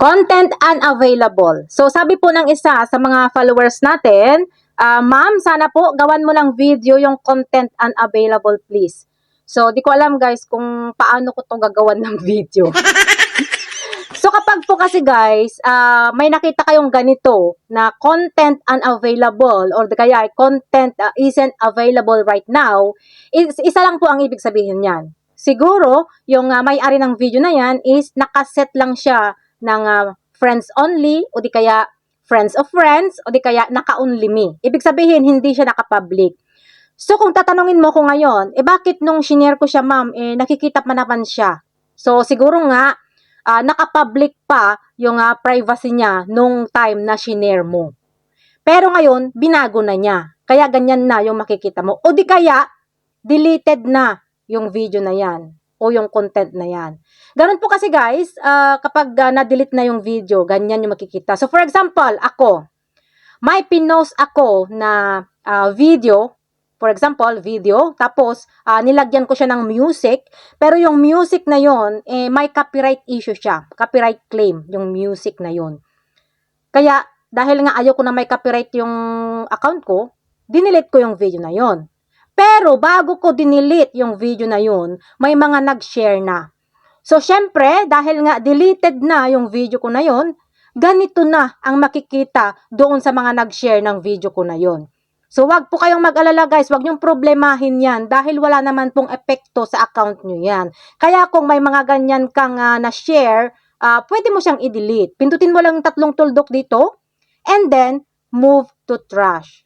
Content unavailable. So sabi po ng isa sa mga followers natin, ma'am, sana po gawan mo ng video yung content unavailable please. So di ko alam guys kung paano ko to gagawan ng video. So kapag po kasi guys, may nakita kayong ganito na content unavailable or kaya content isn't available right now, isa lang po ang ibig sabihin niyan. Siguro, yung may-ari ng video na yan is nakaset lang siya ng friends only o di kaya friends of friends o di kaya naka-only me. Ibig sabihin, hindi siya naka-public. So kung tatanungin mo ko ngayon, bakit nung shinare ko siya ma'am, nakikita pa naman siya. So siguro nga, naka-public pa yung privacy niya nung time na shinare mo. Pero ngayon, binago na niya. Kaya ganyan na yung makikita mo. O di kaya, deleted na yung video na yan o yung content na yan. Ganun po kasi guys, kapag na-delete na yung video, ganyan yung makikita. So for example, ako, may pinost ako na video, for example, video, tapos nilagyan ko siya ng music, pero yung music na yon may copyright issue siya, copyright claim yung music na yon. Kaya dahil nga ayaw ko na may copyright yung account ko, dinilit ko yung video na yon. Pero bago ko dinilit yung video na yun, may mga nag-share na. So, syempre, dahil nga deleted na yung video ko na yun, ganito na ang makikita doon sa mga nag-share ng video ko na yun. So, wag po kayong mag-alala guys, wag niyong problemahin yan dahil wala naman pong epekto sa account niyo yan. Kaya kung may mga ganyan kang na-share, pwede mo siyang i-delete. Pindutin mo lang 3 tuldok dito, and then, move to trash.